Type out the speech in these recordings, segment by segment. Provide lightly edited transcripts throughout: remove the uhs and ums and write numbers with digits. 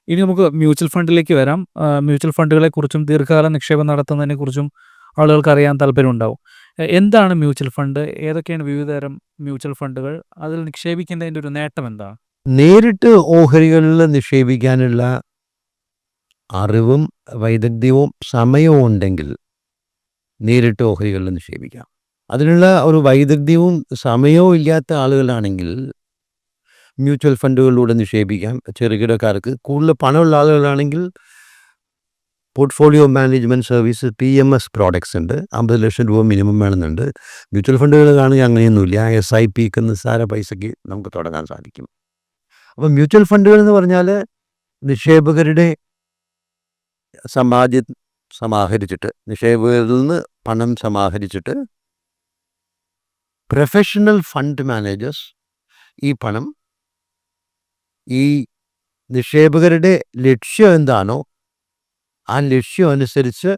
ഇനി നമുക്ക് മ്യൂച്വൽ ഫണ്ടിലേക്ക് വരാം. മ്യൂച്വൽ ഫണ്ടുകളെക്കുറിച്ചും ദീർഘകാല നിക്ഷേപം നടത്തുന്നതിനെക്കുറിച്ചും ആളുകൾക്ക് അറിയാൻ താല്പര്യമുണ്ടാവും. എന്താണ് മ്യൂച്വൽ ഫണ്ട്? ഏതൊക്കെയാണ് വിവിധതരം മ്യൂച്വൽ ഫണ്ടുകൾ? അതിൽ നിക്ഷേപിക്കുന്നതിൻ്റെ ഒരു നേട്ടം എന്താ? നേരിട്ട് ഓഹരികളിൽ നിക്ഷേപിക്കാനുള്ള അറിവും വൈദഗ്ധ്യവും സമയവും ഉണ്ടെങ്കിൽ നേരിട്ട് ഓഹരികളിൽ നിക്ഷേപിക്കാം. അതിനുള്ള ഒരു വൈദഗ്ധ്യവും സമയവും ഇല്ലാത്ത ആളുകളാണെങ്കിൽ മ്യൂച്വൽ ഫണ്ടുകളിലൂടെ നിക്ഷേപിക്കാം. ചെറുകിടക്കാർക്ക്. കൂടുതൽ പണമുള്ള ആളുകളാണെങ്കിൽ portfolio management service PMS products ഉണ്ട്. 50 ലക്ഷം രൂപ മിനിമം വേണമെന്നുണ്ട്. മ്യൂച്വൽ ഫണ്ടുകളാണെങ്കിൽ അങ്ങനെയൊന്നുമില്ല. SIPക്ക് നിസ്സാര പൈസയ്ക്ക് നമുക്ക് തുടങ്ങാൻ സാധിക്കും. അപ്പോൾ മ്യൂച്വൽ ഫണ്ടുകൾ എന്ന് പറഞ്ഞാൽ നിക്ഷേപകരുടെ സമ്പാദ്യം സമാഹരിച്ചിട്ട്, നിക്ഷേപകരിൽ നിന്ന് പണം സമാഹരിച്ചിട്ട് പ്രൊഫഷണൽ ഫണ്ട് മാനേജേഴ്സ് ഈ പണം ഈ നിക്ഷേപകരുടെ ലക്ഷ്യം എന്താണോ ആ ലക്ഷ്യം അനുസരിച്ച്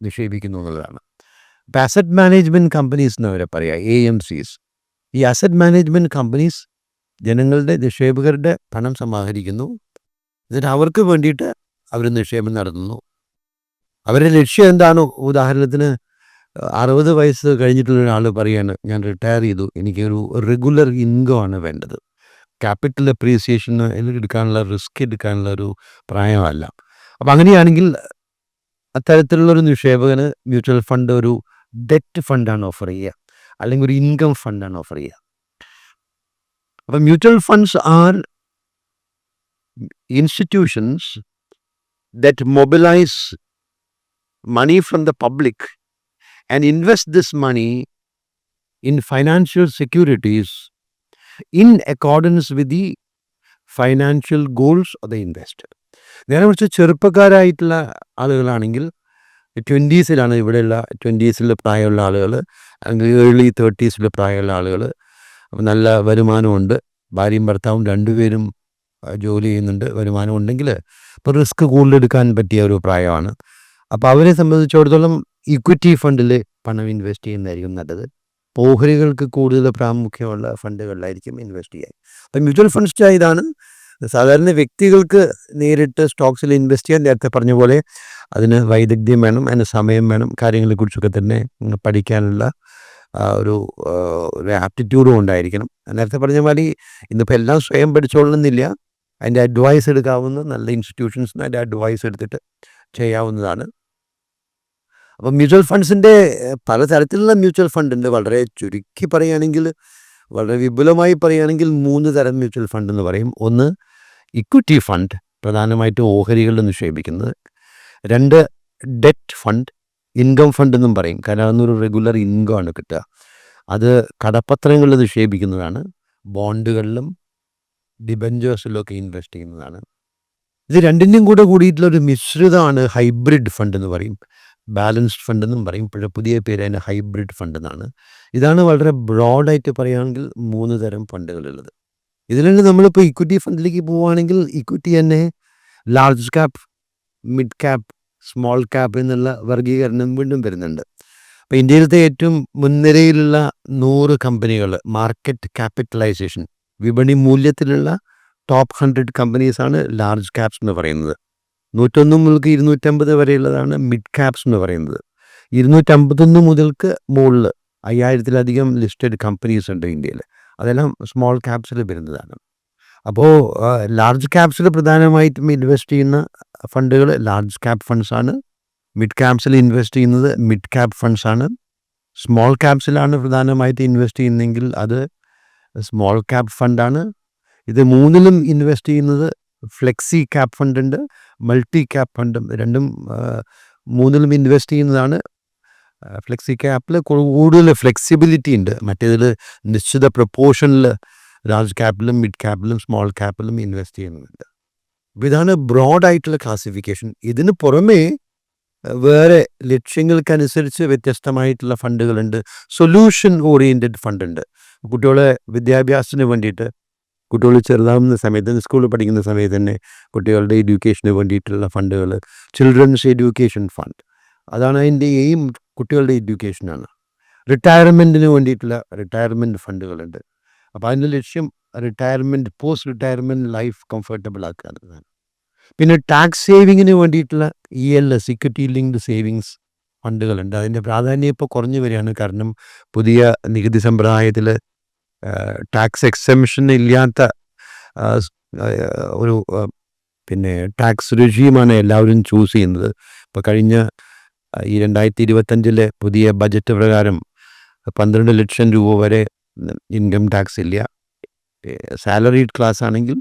നിക്ഷേപിക്കുന്നു എന്നുള്ളതാണ്. ഇപ്പം അസറ്റ് മാനേജ്മെൻറ്റ് കമ്പനീസ് എന്നവരെ പറയുക, AMCs. ഈ അസറ്റ് മാനേജ്മെൻറ്റ് കമ്പനീസ് ജനങ്ങളുടെ നിക്ഷേപകരുടെ പണം സമാഹരിക്കുന്നു. എന്നിട്ട് അവർക്ക് വേണ്ടിയിട്ട് അവർ നിക്ഷേപം നടത്തുന്നു. അവരുടെ ലക്ഷ്യം എന്താണോ, ഉദാഹരണത്തിന് 60 വയസ്സ് കഴിഞ്ഞിട്ടുള്ള ഒരാൾ പറയാണ്, ഞാൻ റിട്ടയർ ചെയ്തു, എനിക്കൊരു റെഗുലർ ഇൻകം ആണ് വേണ്ടത്. ക്യാപിറ്റൽ അപ്രീസിയേഷൻ എടുക്കാനുള്ള റിസ്ക് എടുക്കാനുള്ള ഒരു പ്രായമല്ല. അപ്പം അങ്ങനെയാണെങ്കിൽ അത്തരത്തിലുള്ളൊരു നിക്ഷേപകന് മ്യൂച്വൽ ഫണ്ട് ഒരു ഡെറ്റ് ഫണ്ടാണ് ഓഫർ ചെയ്യുക, അല്ലെങ്കിൽ ഒരു ഇൻകം ഫണ്ടാണ് ഓഫർ ചെയ്യുക. അപ്പം mutual funds R institutions that mobilise money from the public and invest this money in financial securities in accordance with the financial goals of the investor. നേരെ കുറിച്ച് ചെറുപ്പക്കാരായിട്ടുള്ള ആളുകളാണെങ്കിൽ 20s ഇവിടെയുള്ള 20s പ്രായമുള്ള ആളുകൾ, അല്ലെങ്കിൽ ഏർലി 30s പ്രായമുള്ള ആളുകൾ, നല്ല വരുമാനമുണ്ട്, ഭാര്യയും ഭർത്താവും രണ്ടുപേരും ജോലി ചെയ്യുന്നുണ്ട്, വരുമാനം ഉണ്ടെങ്കിൽ ഇപ്പോൾ റിസ്ക് കൂടുതലെടുക്കാൻ പറ്റിയ ഒരു പ്രായമാണ്. അപ്പോൾ അവരെ സംബന്ധിച്ചിടത്തോളം ഇക്വിറ്റി ഫണ്ടിൽ പണം ഇൻവെസ്റ്റ് ചെയ്യുന്നതായിരിക്കും നല്ലത്. ഓഹരികൾക്ക് കൂടുതൽ പ്രാമുഖ്യമുള്ള ഫണ്ടുകളിലായിരിക്കും ഇൻവെസ്റ്റ് ചെയ്യാൻ. അപ്പം മ്യൂച്വൽ ഫണ്ട്സ് ഇതാണ്. സാധാരണ വ്യക്തികൾക്ക് നേരിട്ട് സ്റ്റോക്സിൽ ഇൻവെസ്റ്റ് ചെയ്യാൻ നേരത്തെ പറഞ്ഞ പോലെ അതിന് വൈദഗ്ധ്യം വേണം, അതിന് സമയം വേണം, കാര്യങ്ങളെക്കുറിച്ചൊക്കെ തന്നെ പഠിക്കാനുള്ള ഒരു ആപ്റ്റിറ്റ്യൂഡും ഉണ്ടായിരിക്കണം. നേരത്തെ പറഞ്ഞ മാതിരി ഇന്നിപ്പോൾ എല്ലാം സ്വയം പഠിച്ചോളണമെന്നില്ല. അതിൻ്റെ അഡ്വൈസ് എടുക്കാവുന്ന നല്ല ഇൻസ്റ്റിറ്റ്യൂഷൻസിന് അതിൻ്റെ അഡ്വൈസ് എടുത്തിട്ട് ചെയ്യാവുന്നതാണ്. അപ്പം മ്യൂച്വൽ ഫണ്ട്സിൻ്റെ പലതരത്തിലുള്ള മ്യൂച്വൽ ഫണ്ട് ഉണ്ട്. വളരെ ചുരുക്കി പറയുകയാണെങ്കിൽ, വളരെ വിപുലമായി പറയുകയാണെങ്കിൽ 3 തരം മ്യൂച്വൽ ഫണ്ട് എന്ന് പറയും. ഒന്ന് ഇക്വിറ്റി ഫണ്ട്, പ്രധാനമായിട്ടും ഓഹരികളിൽ നിക്ഷേപിക്കുന്നത്. 2 ഡെറ്റ് ഫണ്ട്, ഇൻകം ഫണ്ട് എന്നും പറയും, കാരണം അതൊന്നൊരു റെഗുലർ ഇൻകം ആണ് കിട്ടുക. അത് കടപ്പത്രങ്ങളിൽ നിക്ഷേപിക്കുന്നതാണ്, ബോണ്ടുകളിലും ഡിബഞ്ചേഴ്സിലും ഒക്കെ ഇൻവെസ്റ്റ് ചെയ്യുന്നതാണ്. ഇത് രണ്ടിൻ്റെയും കൂടെ കൂടിയിട്ടുള്ളൊരു മിശ്രിതമാണ് ഹൈബ്രിഡ് ഫണ്ട് എന്ന് പറയും, ബാലൻസ്ഡ് ഫണ്ട് എന്നും പറയും. പുതിയ പേര് അതിന് ഹൈബ്രിഡ് ഫണ്ട് എന്നാണ്. ഇതാണ് വളരെ ബ്രോഡായിട്ട് പറയുകയാണെങ്കിൽ 3 തരം ഫണ്ടുകളുള്ളത്. ഇതിൽ നിന്ന് നമ്മളിപ്പോൾ ഇക്വിറ്റി ഫണ്ടിലേക്ക് പോവുകയാണെങ്കിൽ ഇക്വിറ്റി തന്നെ large cap, mid cap, small cap എന്നുള്ള വർഗീകരണം വീണ്ടും വരുന്നുണ്ട്. അപ്പോൾ ഇന്ത്യയിലത്തെ ഏറ്റവും മുൻനിരയിലുള്ള 100 കമ്പനികൾ, മാർക്കറ്റ് ക്യാപിറ്റലൈസേഷൻ, വിപണി മൂല്യത്തിലുള്ള ടോപ്പ് 100 കമ്പനീസാണ് ലാർജ് ക്യാപ്സ് എന്ന് പറയുന്നത്. 101 മുതൽക്ക് 250 വരെയുള്ളതാണ് മിഡ് ക്യാപ്സ് എന്ന് പറയുന്നത്. 251 മുതൽക്ക് മുകളിൽ 5000-ലധികം ലിസ്റ്റഡ് കമ്പനീസ് ഉണ്ട് ഇന്ത്യയിൽ. അതെല്ലാം സ്മോൾ ക്യാപ്സിൽ വരുന്നതാണ്. അപ്പോൾ ലാർജ് ക്യാപ്സിൽ പ്രധാനമായിട്ടും ഇൻവെസ്റ്റ് ചെയ്യുന്ന ഫണ്ടുകൾ ലാർജ് ക്യാപ്പ് ഫണ്ട്സാണ്. മിഡ് ക്യാപ്സിൽ ഇൻവെസ്റ്റ് ചെയ്യുന്നത് മിഡ് ക്യാപ്പ് ഫണ്ട്സാണ്. സ്മോൾ ക്യാപ്സിലാണ് പ്രധാനമായിട്ട് ഇൻവെസ്റ്റ് ചെയ്യുന്നതെങ്കിൽ അത് സ്മോൾ ക്യാപ്പ് ഫണ്ടാണ്. ഇത് മൂന്നിലും ഇൻവെസ്റ്റ് ചെയ്യുന്നത് ഫ്ലെക്സി ക്യാപ്പ് ഫണ്ടുണ്ട്, മൾട്ടി ക്യാപ്പ് ഫണ്ടും. മൂന്നിലും ഇൻവെസ്റ്റ് ചെയ്യുന്നതാണ്. ഫ്ലെക്സി ക്യാപ്പിൽ കൂടുതൽ ഫ്ലെക്സിബിലിറ്റി ഉണ്ട്. മറ്റേതിൽ നിശ്ചിത പ്രപ്പോർഷനിൽ ലാർജ് ക്യാപ്പിലും മിഡ് ക്യാപ്പിലും സ്മോൾ ക്യാപ്പിലും ഇൻവെസ്റ്റ് ചെയ്യുന്നുണ്ട്. അപ്പോൾ ഇതാണ് ബ്രോഡായിട്ടുള്ള ക്ലാസിഫിക്കേഷൻ. ഇതിന് പുറമേ വേറെ ലക്ഷ്യങ്ങൾക്കനുസരിച്ച് വ്യത്യസ്തമായിട്ടുള്ള ഫണ്ടുകളുണ്ട്. Solution oriented ഫണ്ടുണ്ട്. കുട്ടികളെ വിദ്യാഭ്യാസത്തിന് വേണ്ടിയിട്ട്, കുട്ടികൾ ചെറുതാവുന്ന സമയത്ത്, സ്കൂളിൽ പഠിക്കുന്ന സമയത്ത് തന്നെ കുട്ടികളുടെ എഡ്യൂക്കേഷന് വേണ്ടിയിട്ടുള്ള ഫണ്ടുകൾ, ചിൽഡ്രൻസ് എഡ്യൂക്കേഷൻ ഫണ്ട്, അതാണ് അതിൻ്റെ എയിം, കുട്ടികളുടെ എഡ്യൂക്കേഷനാണ്. റിട്ടയർമെൻറ്റിന് വേണ്ടിയിട്ടുള്ള റിട്ടയർമെൻറ്റ് ഫണ്ടുകളുണ്ട്. അപ്പോൾ അതിൻ്റെ ലക്ഷ്യം retirement, post retirement life comfortable ആക്കുക എന്നതാണ്. പിന്നെ ടാക്സ് സേവിങ്ങിന് വേണ്ടിയിട്ടുള്ള ELS, ഇക്വിറ്റി ലിങ്ക്ഡ് സേവിങ്സ് ഫണ്ടുകളുണ്ട്. അതിൻ്റെ പ്രാധാന്യം ഇപ്പോൾ കുറഞ്ഞു വരികയാണ്. കാരണം പുതിയ നികുതി സമ്പ്രദായത്തിൽ ടാക്സ് എക്സംഷൻ ഇല്ലാത്ത ഒരു പിന്നെ ടാക്സ് റെജീമാണ് എല്ലാവരും ചൂസ് ചെയ്യുന്നത്. ഇപ്പോൾ കഴിഞ്ഞ ഈ 2025 പുതിയ ബജറ്റ് പ്രകാരം 12 ലക്ഷം രൂപ വരെ ഇൻകം ടാക്സ് ഇല്ല. സാലറീഡ് ക്ലാസ് ആണെങ്കിൽ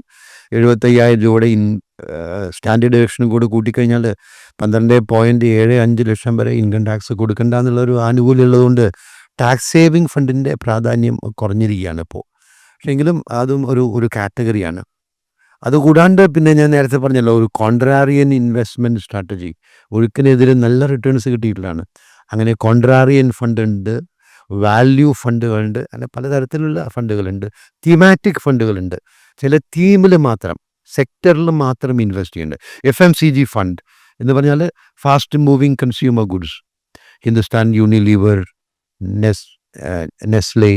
75,000 രൂപയുടെ സ്റ്റാൻഡേർഡ് ഡെഡക്ഷനും കൂടി കൂട്ടിക്കഴിഞ്ഞാൽ 12.75 ലക്ഷം വരെ ഇൻകം ടാക്സ് കൊടുക്കണ്ട എന്നുള്ളൊരു ആനുകൂല്യം ഉള്ളതുകൊണ്ട് ടാക്സ് സേവിങ് ഫണ്ടിൻ്റെ പ്രാധാന്യം കുറഞ്ഞിരിക്കുകയാണ് ഇപ്പോൾ. പക്ഷേ എങ്കിലും അതും ഒരു കാറ്റഗറിയാണ്. അതുകൂടാണ്ട് പിന്നെ ഞാൻ നേരത്തെ പറഞ്ഞല്ലോ, ഒരു കോൺട്രാറിയൻ ഇൻവെസ്റ്റ്മെൻറ്റ് സ്ട്രാറ്റജി, ഒഴുക്കിനെതിരെ നല്ല റിട്ടേൺസ് കിട്ടിയിട്ടുള്ളതാണ്. അങ്ങനെ കോൺട്രാറിയൻ ഫണ്ട് ഉണ്ട്, വാല്യൂ ഫണ്ടുകളുണ്ട്, അങ്ങനെ പലതരത്തിലുള്ള ഫണ്ടുകളുണ്ട്. തീമാറ്റിക് ഫണ്ടുകളുണ്ട്, ചില തീമിൽ മാത്രം, സെക്ടറിൽ മാത്രം ഇൻവെസ്റ്റ് ചെയ്യുന്നുണ്ട്. FMCG ഫണ്ട് എന്ന് പറഞ്ഞാൽ fast moving consumer goods, Hindustan Unilever, Nestle,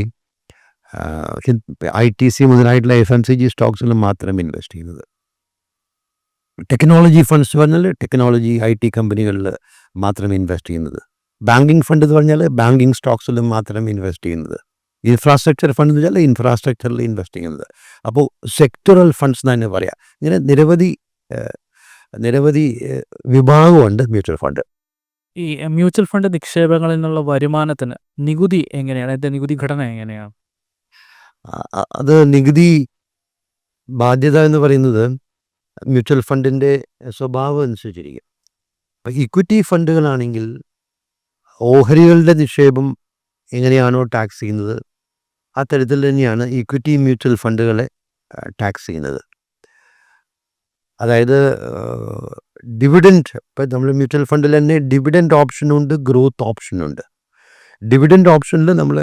ITC മുതലായിട്ടുള്ള FMCG സ്റ്റോക്സിൽ മാത്രം ഇൻവെസ്റ്റ് ചെയ്യുന്നത്. ടെക്നോളജി ഫണ്ട്സ് പറഞ്ഞാൽ ടെക്നോളജി IT കമ്പനികളിൽ മാത്രം ഇൻവെസ്റ്റ് ചെയ്യുന്നത്. ബാങ്കിങ് ഫണ്ട് എന്ന് പറഞ്ഞാൽ ബാങ്കിങ് സ്റ്റോക്സിൽ മാത്രം ഇൻവെസ്റ്റ് ചെയ്യുന്നത്. ഇൻഫ്രാസ്ട്രക്ചർ ഫണ്ട് എന്ന് വെച്ചാൽ ഇൻഫ്രാസ്ട്രക്ചറിൽ ഇൻവെസ്റ്റ് ചെയ്യുന്നത്. അപ്പോൾ സെക്ടറൽ ഫണ്ട്സ് എന്ന് തന്നെ പറയാം. ഇങ്ങനെ നിരവധി വിഭാഗമുണ്ട് മ്യൂച്വൽ ഫണ്ട്. ഈ മ്യൂച്വൽ ഫണ്ട് നിക്ഷേപങ്ങളിൽ നിന്നുള്ള വരുമാനത്തിന് നികുതി എങ്ങനെയാണ്? അതിൻ്റെ നികുതി ഘടന എങ്ങനെയാണ്? അത് നികുതി ബാധ്യത എന്ന് പറയുന്നത് മ്യൂച്വൽ ഫണ്ടിൻ്റെ സ്വഭാവം അനുസരിച്ചിരിക്കും. അപ്പം ഇക്വിറ്റി ഫണ്ടുകളാണെങ്കിൽ ഓഹരികളുടെ നിക്ഷേപം എങ്ങനെയാണോ ടാക്സ് ചെയ്യുന്നത് ആ തരത്തിൽ തന്നെയാണ് ഇക്വിറ്റി മ്യൂച്വൽ ഫണ്ടുകളെ ടാക്സ് ചെയ്യുന്നത്. അതായത് ഡിവിഡൻഡ്, ഇപ്പം നമ്മൾ മ്യൂച്വൽ ഫണ്ടിൽ തന്നെ ഡിവിഡൻഡ് ഓപ്ഷനുണ്ട്, ഗ്രോത്ത് ഓപ്ഷനുണ്ട്. ഡിവിഡൻഡ് ഓപ്ഷനിൽ നമ്മൾ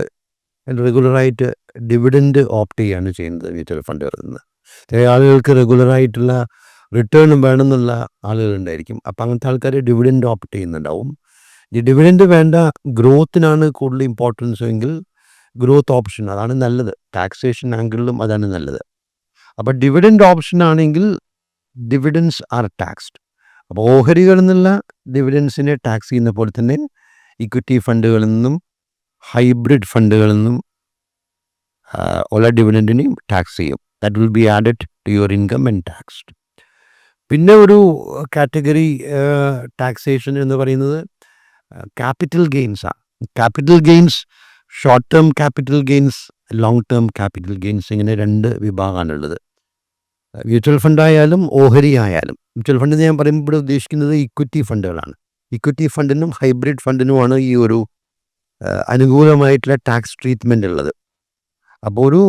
റെഗുലറായിട്ട് ഡിവിഡൻഡ് ഓപ്റ്റ് ചെയ്യുകയാണ് ചെയ്യുന്നത് മ്യൂച്വൽ ഫണ്ടുകളിൽ നിന്ന്. ചില ആളുകൾക്ക് റെഗുലറായിട്ടുള്ള റിട്ടേണും വേണമെന്നുള്ള ആളുകളുണ്ടായിരിക്കും. അപ്പം അങ്ങനത്തെ ആൾക്കാർ ഡിവിഡൻഡ് ഓപ്റ്റ് ചെയ്യുന്നുണ്ടാവും. ഈ ഡിവിഡൻഡ് വേണ്ട, ഗ്രോത്തിനാണ് കൂടുതൽ ഇമ്പോർട്ടൻസ് എങ്കിൽ ഗ്രോത്ത് ഓപ്ഷൻ അതാണ് നല്ലത്. ടാക്സേഷൻ ആംഗിളിലും അതാണ് നല്ലത്. അപ്പോൾ ഡിവിഡൻഡ് ഓപ്ഷൻ ആണെങ്കിൽ ഡിവിഡൻസ് ആർ ടാക്സ്ഡ്. അപ്പോൾ ഓഹരികളിൽ നിന്നുള്ള ഡിവിഡൻസിനെ ടാക്സ് ചെയ്യുന്ന പോലെ തന്നെ ഇക്വിറ്റി ഫണ്ടുകളിൽ നിന്നും ഹൈബ്രിഡ് ഫണ്ടുകളിൽ നിന്നും ഉള്ള ഡിവിഡൻറ്റിനെയും ടാക്സ് ചെയ്യും. That will be added to your income and taxed. പിന്നെ ഒരു കാറ്റഗറി ടാക്സേഷൻ എന്ന് പറയുന്നത് ക്യാപിറ്റൽ ഗെയിൻസാണ്. Capital gains, short term capital gains, long term capital gains, ഇങ്ങനെ രണ്ട് വിഭാഗമാണുള്ളത്. മ്യൂച്വൽ ഫണ്ടായാലും ഓഹരി ആയാലും. മ്യൂച്വൽ ഫണ്ട് ഞാൻ പറയുമ്പോൾ ഇവിടെ ഉദ്ദേശിക്കുന്നത് ഇക്വിറ്റി ഫണ്ടുകളാണ്. ഇക്വിറ്റി ഫണ്ടിനും ഹൈബ്രിഡ് ഫണ്ടിനുമാണ് ഈ ഒരു അനുകൂലമായിട്ടുള്ള ടാക്സ് ട്രീറ്റ്മെൻ്റ് ഉള്ളത്. അപ്പോൾ ഒരു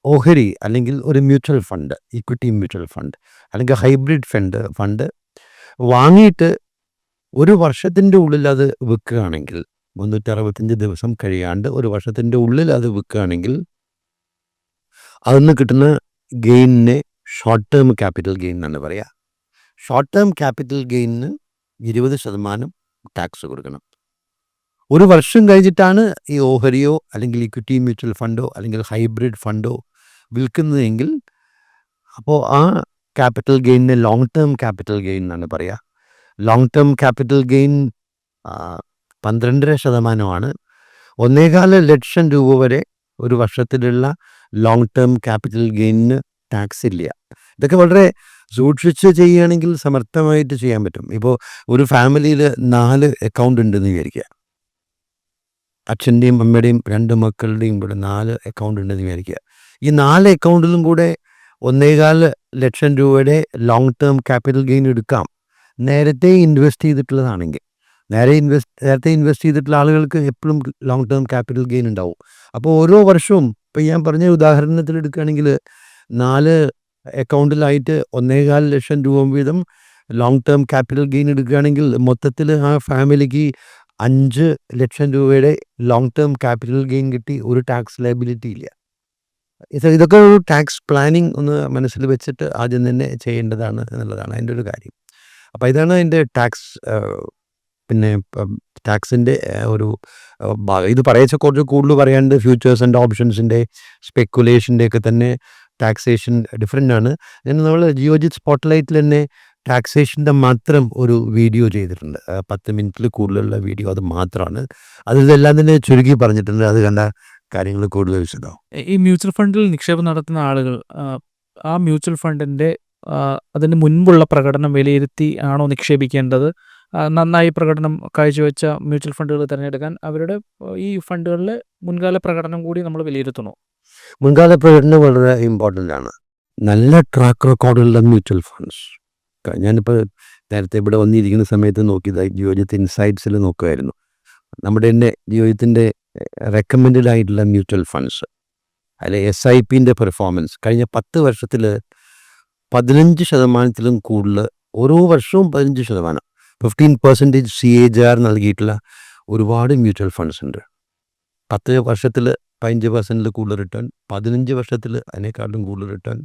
ഓഹരി അല്ലെങ്കിൽ ഒരു mutual fund, equity mutual fund അല്ലെങ്കിൽ ഹൈബ്രിഡ് ഫണ്ട് വാങ്ങിയിട്ട് ഒരു വർഷത്തിൻ്റെ ഉള്ളിൽ അത് വിൽക്കുകയാണെങ്കിൽ, 365 ദിവസം കഴിയാണ്ട് ഒരു വർഷത്തിൻ്റെ ഉള്ളിൽ അത് വിൽക്കുകയാണെങ്കിൽ അതിൽ കിട്ടുന്ന ഗെയിനിനെ ഷോർട്ട് ടേം ക്യാപിറ്റൽ ഗെയിൻ എന്നാണ് പറയുക. ഷോർട്ട് ടേം ക്യാപിറ്റൽ ഗെയിനിന് 20% ടാക്സ് കൊടുക്കണം. ഒരു വർഷം കഴിഞ്ഞിട്ടാണ് ഈ ഓഹരിയോ അല്ലെങ്കിൽ ഇക്വിറ്റി മ്യൂച്വൽ ഫണ്ടോ അല്ലെങ്കിൽ ഹൈബ്രിഡ് ഫണ്ടോ വിൽക്കുന്നതെങ്കിൽ അപ്പോൾ ആ ക്യാപിറ്റൽ ഗെയിനിനെ ലോങ് ടേം ക്യാപിറ്റൽ ഗെയിൻ എന്നാണ് പറയുക. ലോങ് ടേം ക്യാപിറ്റൽ ഗെയിൻ 12% 1.25 ലക്ഷം രൂപ വരെ ഒരു വർഷത്തിലുള്ള ലോങ് ടേം ക്യാപിറ്റൽ ഗെയിനിന് ടാക്സ് ഇല്ല. ഇതൊക്കെ വളരെ സൂക്ഷിച്ച് ചെയ്യുകയാണെങ്കിൽ സമർത്ഥമായിട്ട് ചെയ്യാൻ പറ്റും. ഇപ്പോൾ ഒരു ഫാമിലിയിൽ 4 അക്കൗണ്ട് ഉണ്ടെന്ന് വിചാരിക്കുക. അച്ഛൻ്റെയും അമ്മയുടെയും 2 മക്കളുടെയും ഇവിടെ 4 അക്കൗണ്ട് ഉണ്ടെന്ന് വിചാരിക്കുക. ഈ 4 അക്കൗണ്ടിലും കൂടെ 1.25 ലക്ഷം രൂപയുടെ ലോങ് ടേം ക്യാപിറ്റൽ ഗെയിൻ എടുക്കാം, നേരത്തെ ഇൻവെസ്റ്റ് ചെയ്തിട്ടുള്ളതാണെങ്കിൽ. നേരത്തെ ഇൻവെസ്റ്റ് ചെയ്തിട്ടുള്ള ആളുകൾക്ക് എപ്പോഴും ലോങ് ടേം ക്യാപിറ്റൽ ഗെയിൻ ഉണ്ടാവും. അപ്പോൾ ഓരോ വർഷവും, ഇപ്പം ഞാൻ പറഞ്ഞ ഉദാഹരണത്തിൽ എടുക്കുകയാണെങ്കിൽ 4 അക്കൗണ്ടിലായിട്ട് 1.25 ലക്ഷം രൂപ വീതം ലോങ് ടേം ക്യാപിറ്റൽ ഗെയിൻ എടുക്കുകയാണെങ്കിൽ മൊത്തത്തിൽ ആ ഫാമിലിക്ക് 5 ലക്ഷം രൂപയുടെ ലോങ് ടേം ക്യാപിറ്റൽ ഗെയിൻ കിട്ടി, ഒരു ടാക്സ് ലയബിലിറ്റി ഇല്ല. ഇതൊക്കെ ഒരു ടാക്സ് പ്ലാനിങ് ഒന്ന് മനസ്സിൽ വെച്ചിട്ട് ആദ്യം തന്നെ ചെയ്യേണ്ടതാണ് എന്നുള്ളതാണ് അതിൻ്റെ ഒരു കാര്യം. അപ്പോൾ ഇതാണ് അതിൻ്റെ ടാക്സ്, പിന്നെ ടാക്സിൻ്റെ ഒരു ഭാഗം. ഇത് പറയച്ച കുറച്ച് കൂടുതൽ പറയാണ്ട് ഫ്യൂച്ചേഴ്സ് ആൻഡ് ഓപ്ഷൻസിൻ്റെ, സ്പെക്കുലേഷൻ്റെ ഒക്കെ തന്നെ ടാക്സേഷൻ ഡിഫറെൻ്റ് ആണ്. നമ്മൾ ജിയോജിത് സ്പോട്ട്ലൈറ്റിൽ തന്നെ ടാക്സേഷൻ്റെ മാത്രം ഒരു വീഡിയോ ചെയ്തിട്ടുണ്ട്. 10 മിനിറ്റിൽ കൂടുതലുള്ള വീഡിയോ അത് മാത്രമാണ്. അതിലെല്ലാം തന്നെ ചുരുക്കി പറഞ്ഞിട്ടുണ്ട്. അത് കണ്ട കാര്യങ്ങൾ കൂടുതൽ വിശദമാവും. ഈ മ്യൂച്വൽ ഫണ്ടിൽ നിക്ഷേപം നടത്തുന്ന ആളുകൾ ആ മ്യൂച്വൽ ഫണ്ടിൻ്റെ അതിന് മുൻപുള്ള പ്രകടനം വിലയിരുത്തി ആണോ നിക്ഷേപിക്കേണ്ടത്? നന്നായി പ്രകടനം കാഴ്ചവെച്ച മ്യൂച്വൽ ഫണ്ടുകൾ തിരഞ്ഞെടുക്കാൻ അവരുടെ ഈ ഫണ്ടുകളിലെ മുൻകാല പ്രകടനം കൂടി നമ്മൾ വിലയിരുത്തണോ? മുൻകാല പ്രകടനം വളരെ ഇമ്പോർട്ടൻ്റ് ആണ്. നല്ല ട്രാക്ക് റെക്കോർഡുള്ള മ്യൂച്വൽ ഫണ്ട്സ്. ഞാനിപ്പോൾ നേരത്തെ ഇവിടെ വന്നിരിക്കുന്ന സമയത്ത് നോക്കിയതായി ജിയോജിത്ത് ഇൻസൈറ്റ്സിൽ നോക്കുമായിരുന്നു. നമ്മുടെ തന്നെ ജിയോജിത്തിൻ്റെ റെക്കമെൻഡഡ് ആയിട്ടുള്ള മ്യൂച്വൽ ഫണ്ട്സ് അതിൽ SIPൻ്റെ പെർഫോമൻസ് കഴിഞ്ഞ 10 വർഷത്തിൽ 15% കൂടുതൽ, ഓരോ വർഷവും 15%, 15% CAGR നൽകിയിട്ടുള്ള ഒരുപാട് മ്യൂച്വൽ ഫണ്ട്സ് ഉണ്ട്. 10 വർഷത്തിൽ 15% കൂടുതൽ റിട്ടേൺ, 15 വർഷത്തിൽ അതിനേക്കാളും കൂടുതൽ റിട്ടേൺ,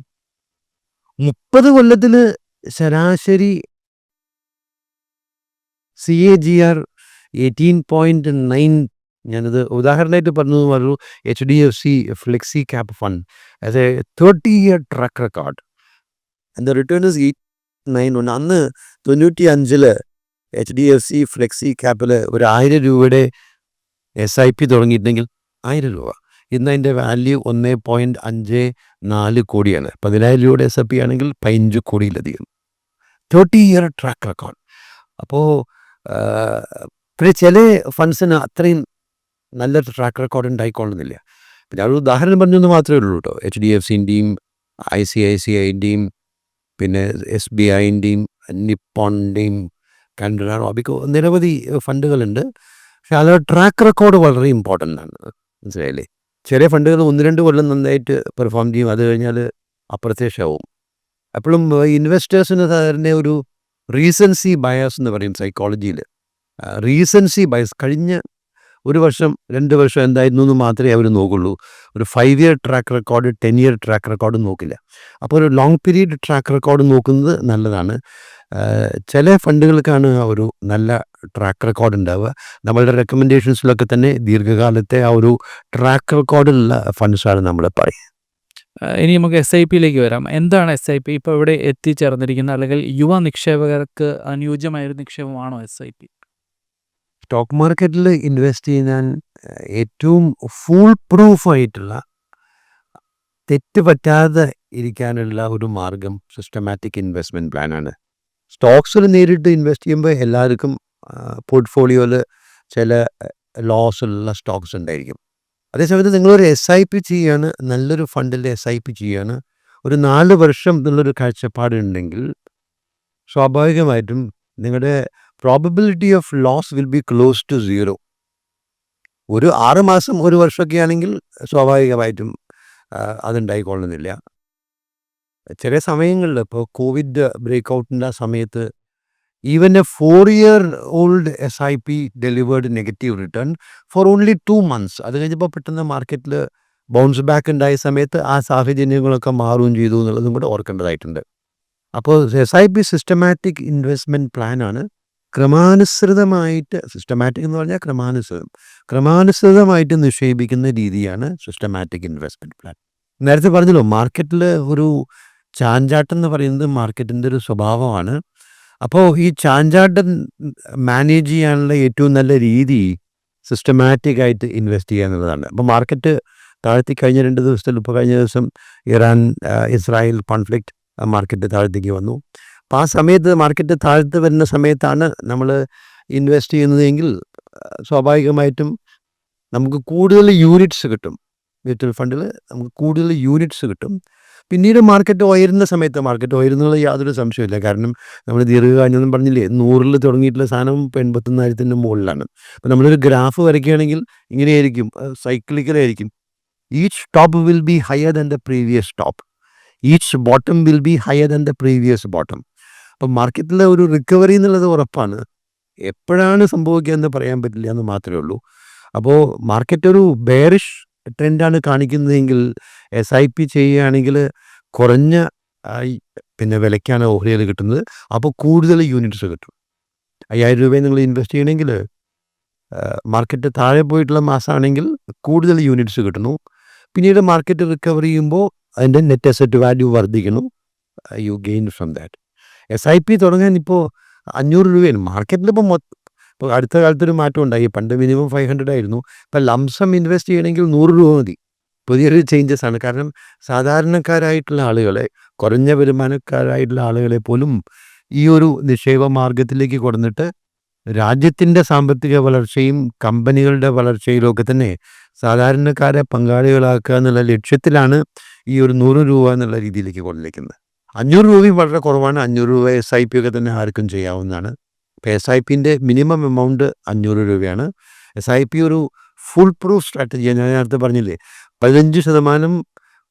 30 കൊല്ലത്തിൽ ശരാശരി CAGR 18.9. ഞാനത് ഉദാഹരണമായിട്ട് പറഞ്ഞു. HDFC flexi cap fund as A 30-year track record and the return is 8.9. അന്ന് 95 HDFC ഫ്ലെക്സി ക്യാപ്പിൽ ഒരു 1000 രൂപയുടെ SIP തുടങ്ങിയിട്ടുണ്ടെങ്കിൽ 1000 രൂപ. ഇന്ന് അതിൻ്റെ വാല്യൂ 1.54 കോടിയാണ്. 10,000 രൂപയുടെ SIP ആണെങ്കിൽ 15 കോടിയിലധികം. 30-year track record. അപ്പോൾ പിന്നെ ചില ഫണ്ട്സിന് അത്രയും നല്ല ട്രാക്ക് റെക്കോർഡ് ഉണ്ടായിക്കൊള്ളുന്നില്ല. പിന്നെ ഒരു ഉദാഹരണം പറഞ്ഞെന്ന് മാത്രമേ ഉള്ളൂ കേട്ടോ. HDFCൻ്റെയും ICICIൻ്റെയും പിന്നെ SBIൻ്റെയും നിപ്പോണിൻ്റെയും കാനറ റോബിക്കോ നിരവധി ഫണ്ടുകളുണ്ട്. പക്ഷെ അത് ട്രാക്ക് റെക്കോർഡ് വളരെ ഇമ്പോർട്ടൻ്റ് ആണ്. മനസ്സിലായില്ലേ? ചെറിയ ഫണ്ടുകൾ 1-2 കൊല്ലം നന്നായിട്ട് പെർഫോം ചെയ്യും, അത് കഴിഞ്ഞാൽ അപ്രത്യക്ഷമാവും. എപ്പോഴും ഇൻവെസ്റ്റേഴ്സിന് സാധാരണ ഒരു റീസൻസി ബയസ് എന്ന് പറയും സൈക്കോളജിയിൽ. റീസൻസി ബയസ് കഴിഞ്ഞ 1 വർഷം 2 വർഷം എന്തായിരുന്നു എന്ന് മാത്രമേ അവർ നോക്കുള്ളൂ. ഒരു 5-year track record, 10-year track record നോക്കില്ല. അപ്പോൾ ഒരു ലോങ് പീരീഡ് ട്രാക്ക് റെക്കോർഡ് നോക്കുന്നത് നല്ലതാണ്. ചില ഫണ്ടുകൾക്കാണ് ഒരു നല്ല ട്രാക്ക് റെക്കോർഡ് ഉണ്ടാവുക. നമ്മളുടെ റെക്കമെൻഡേഷൻസിലൊക്കെ തന്നെ ദീർഘകാലത്തെ ആ ഒരു ട്രാക്ക് റെക്കോർഡുള്ള ഫണ്ട്സാണ് നമ്മൾ പറയുക. ഇനി നമുക്ക് SIPയിലേക്ക് വരാം. എന്താണ് SIP? ഇപ്പോൾ ഇവിടെ എത്തിച്ചേർന്നിരിക്കുന്ന അല്ലെങ്കിൽ യുവ നിക്ഷേപകർക്ക് അനുയോജ്യമായൊരു നിക്ഷേപമാണോ SIP? സ്റ്റോക്ക് മാർക്കറ്റിൽ ഇൻവെസ്റ്റ് ചെയ്യാൻ ഏറ്റവും ഫുൾ പ്രൂഫായിട്ടുള്ള, തെറ്റ് പറ്റാതെ ഇരിക്കാനുള്ള ഒരു മാർഗം സിസ്റ്റമാറ്റിക് ഇൻവെസ്റ്റ്മെൻറ്റ് പ്ലാനാണ്. സ്റ്റോക്സിൽ നേരിട്ട് ഇൻവെസ്റ്റ് ചെയ്യുമ്പോൾ എല്ലാവർക്കും പോർട്ട്ഫോളിയോയിൽ ചില ലോസുള്ള സ്റ്റോക്സ് ഉണ്ടായിരിക്കും. അതേസമയത്ത് നിങ്ങളൊരു SIP ചെയ്യാണ്, നല്ലൊരു ഫണ്ടിൽ SIP ചെയ്യാണ്, ഒരു 4 വർഷം എന്നുള്ളൊരു കാഴ്ചപ്പാടുണ്ടെങ്കിൽ സ്വാഭാവികമായിട്ടും നിങ്ങളുടെ probability of loss will be close to 0. ഒരു 6 മാസം 1 വർഷമൊക്കെ ആണെങ്കിൽ സ്വാഭാവികമായിട്ടും അതുണ്ടായിക്കൊള്ളുന്നില്ല. ചില സമയങ്ങളിൽ ഇപ്പോൾ കോവിഡ് ബ്രേക്ക് ഔട്ടിൻ്റെ സമയത്ത് even a 4-year old SIP delivered negative return for only 2 months. അത് കഴിഞ്ഞപ്പോൾ പെട്ടെന്ന് മാർക്കറ്റിൽ ബൗൺസ് ബാക്ക് ഉണ്ടായ സമയത്ത് ആ സാഹചര്യങ്ങളൊക്കെ മാറുകയും ചെയ്തു എന്നുള്ളതും കൂടെ ഓർക്കേണ്ടതായിട്ടുണ്ട്. അപ്പോൾ SIP സിസ്റ്റമാറ്റിക് ഇൻവെസ്റ്റ്മെൻറ്റ് പ്ലാനാണ്. ക്രമാനുസൃതമായിട്ട്, സിസ്റ്റമാറ്റിക് എന്ന് പറഞ്ഞാൽ ക്രമാനുസൃതമായിട്ട് നിക്ഷേപിക്കുന്ന രീതിയാണ് സിസ്റ്റമാറ്റിക് ഇൻവെസ്റ്റ്മെൻറ്റ് പ്ലാൻ. നേരത്തെ പറഞ്ഞല്ലോ, മാർക്കറ്റിൽ ഒരു ചാഞ്ചാട്ടം എന്ന് പറയുന്നത് മാർക്കറ്റിൻ്റെ ഒരു സ്വഭാവമാണ്. അപ്പോൾ ഈ ചാഞ്ചാട്ടം മാനേജ് ചെയ്യാനുള്ള ഏറ്റവും നല്ല രീതി സിസ്റ്റമാറ്റിക് ആയിട്ട് ഇൻവെസ്റ്റ് ചെയ്യുക എന്നുള്ളതാണ്. അപ്പോൾ മാർക്കറ്റ് താഴ്ത്തി കഴിഞ്ഞ 2 ദിവസത്തിൽ, ഇപ്പോൾ കഴിഞ്ഞ ദിവസം ഇറാൻ-ഇസ്രായേൽ കോൺഫ്ലിക്റ്റ് മാർക്കറ്റ് താഴത്തേക്ക് വന്നു. അപ്പോൾ ആ സമയത്ത് മാർക്കറ്റ് താഴ്ത്ത് വരുന്ന സമയത്താണ് നമ്മൾ ഇൻവെസ്റ്റ് ചെയ്യുന്നതെങ്കിൽ സ്വാഭാവികമായിട്ടും നമുക്ക് കൂടുതൽ യൂണിറ്റ്സ് കിട്ടും. മ്യൂച്വൽ ഫണ്ടിൽ നമുക്ക് കൂടുതൽ യൂണിറ്റ്സ് കിട്ടും. പിന്നീട് മാർക്കറ്റ് ഉയരുന്ന സമയത്ത്, മാർക്കറ്റ് ഉയരുന്നുള്ള യാതൊരു സംശയമില്ല. കാരണം നമ്മൾ ദീർഘകാലം പറഞ്ഞില്ലേ, 100-ൽ തുടങ്ങിയിട്ടുള്ള സാധനം ഇപ്പോൾ 81,000-ൻ്റെ മുകളിലാണ്. അപ്പോൾ നമ്മളൊരു ഗ്രാഫ് വരയ്ക്കുകയാണെങ്കിൽ ഇങ്ങനെയായിരിക്കും, സൈക്ലിക്കലായിരിക്കും. Each top will be higher than the previous top, each bottom will be higher than the previous bottom. അപ്പോൾ മാർക്കറ്റിലെ ഒരു റിക്കവറി എന്നുള്ളത് ഉറപ്പാണ്. എപ്പോഴാണ് സംഭവിക്കുക എന്ന് പറയാൻ പറ്റില്ല എന്ന് മാത്രമേ ഉള്ളൂ. അപ്പോൾ മാർക്കറ്റ് ഒരു ബെയറിഷ് ട്രെൻഡാണ് കാണിക്കുന്നതെങ്കിൽ SIP ചെയ്യുകയാണെങ്കിൽ കുറഞ്ഞ പിന്നെ വിലയ്ക്കാണ് ഓഹരികൾ കിട്ടുന്നത്. അപ്പോൾ കൂടുതൽ യൂണിറ്റ്സ് കിട്ടും. 5,000 രൂപ നിങ്ങൾ ഇൻവെസ്റ്റ് ചെയ്യണമെങ്കിൽ മാർക്കറ്റ് താഴെ പോയിട്ടുള്ള മാസമാണെങ്കിൽ കൂടുതൽ യൂണിറ്റ്സ് കിട്ടുന്നു. പിന്നീട് മാർക്കറ്റ് റിക്കവർ ചെയ്യുമ്പോൾ അതിൻ്റെ നെറ്റ് അസറ്റ് വാല്യൂ വർദ്ധിക്കുന്നു. You gain from that. SIP തുടങ്ങാൻ ഇപ്പോൾ 500 രൂപയാണ് മാർക്കറ്റിലിപ്പോൾ. ഇപ്പോൾ അടുത്ത കാലത്തൊരു മാറ്റം ഉണ്ടായി. പണ്ട് മിനിമം 500 ആയിരുന്നു. ഇപ്പം ലംസം ഇൻവെസ്റ്റ് ചെയ്യണമെങ്കിൽ 100 രൂപ മതി. പുതിയൊരു ചേഞ്ചസ് ആണ്. കാരണം സാധാരണക്കാരായിട്ടുള്ള ആളുകളെ, കുറഞ്ഞ വരുമാനക്കാരായിട്ടുള്ള ആളുകളെ പോലും ഈ ഒരു നിക്ഷേപ മാർഗത്തിലേക്ക് കൊണ്ടുവന്നിട്ട് രാജ്യത്തിൻ്റെ സാമ്പത്തിക വളർച്ചയും കമ്പനികളുടെ വളർച്ചയിലൊക്കെ തന്നെ സാധാരണക്കാരെ പങ്കാളികളാക്കുക എന്നുള്ള ലക്ഷ്യത്തിലാണ് ഈ ഒരു 100 രൂപ എന്നുള്ള രീതിയിലേക്ക് കൊണ്ടുവന്നിരിക്കുന്നത്. 500 രൂപയും വളരെ കുറവാണ്. 500 രൂപ SIP ഒക്കെ തന്നെ ആർക്കും ചെയ്യാവുന്നതാണ്. ഇപ്പോൾ SIPൻ്റെ മിനിമം എമൗണ്ട് 500 രൂപയാണ്. SIP ഒരു ഫുൾ പ്രൂഫ് സ്ട്രാറ്റജിയാണ്. ഞാൻ നേരത്തെ പറഞ്ഞില്ലേ, 15%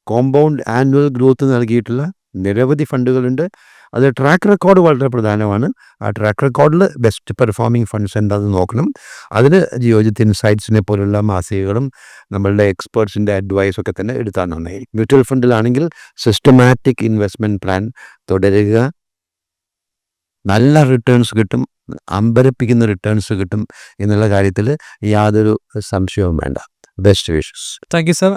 കോമ്പൗണ്ട് ആനുവൽ ഗ്രോത്ത് നൽകിയിട്ടുള്ള നിരവധി ഫണ്ടുകളുണ്ട്. അത് ട്രാക്ക് റെക്കോർഡ് വളരെ പ്രധാനമാണ്. ആ ട്രാക്ക് റെക്കോർഡിൽ ബെസ്റ്റ് പെർഫോമിംഗ് ഫണ്ട്സ് എന്താണെന്ന് നോക്കണം. അതിന് ജിയോജിത്ത് ഇൻസൈറ്റ്സിനെ പോലുള്ള മാസികകളും നമ്മളുടെ എക്സ്പേർട്സിൻ്റെ അഡ്വൈസൊക്കെ തന്നെ എടുത്താൽ നന്നായി. മ്യൂച്വൽ ഫണ്ടിലാണെങ്കിൽ സിസ്റ്റമാറ്റിക് ഇൻവെസ്റ്റ്മെൻറ്റ് പ്ലാൻ തുടരുക. നല്ല റിട്ടേൺസ് കിട്ടും, അമ്പരപ്പിക്കുന്ന റിട്ടേൺസ് കിട്ടും എന്നുള്ള കാര്യത്തിൽ യാതൊരു സംശയവും വേണ്ട. Best wishes. Thank you sir.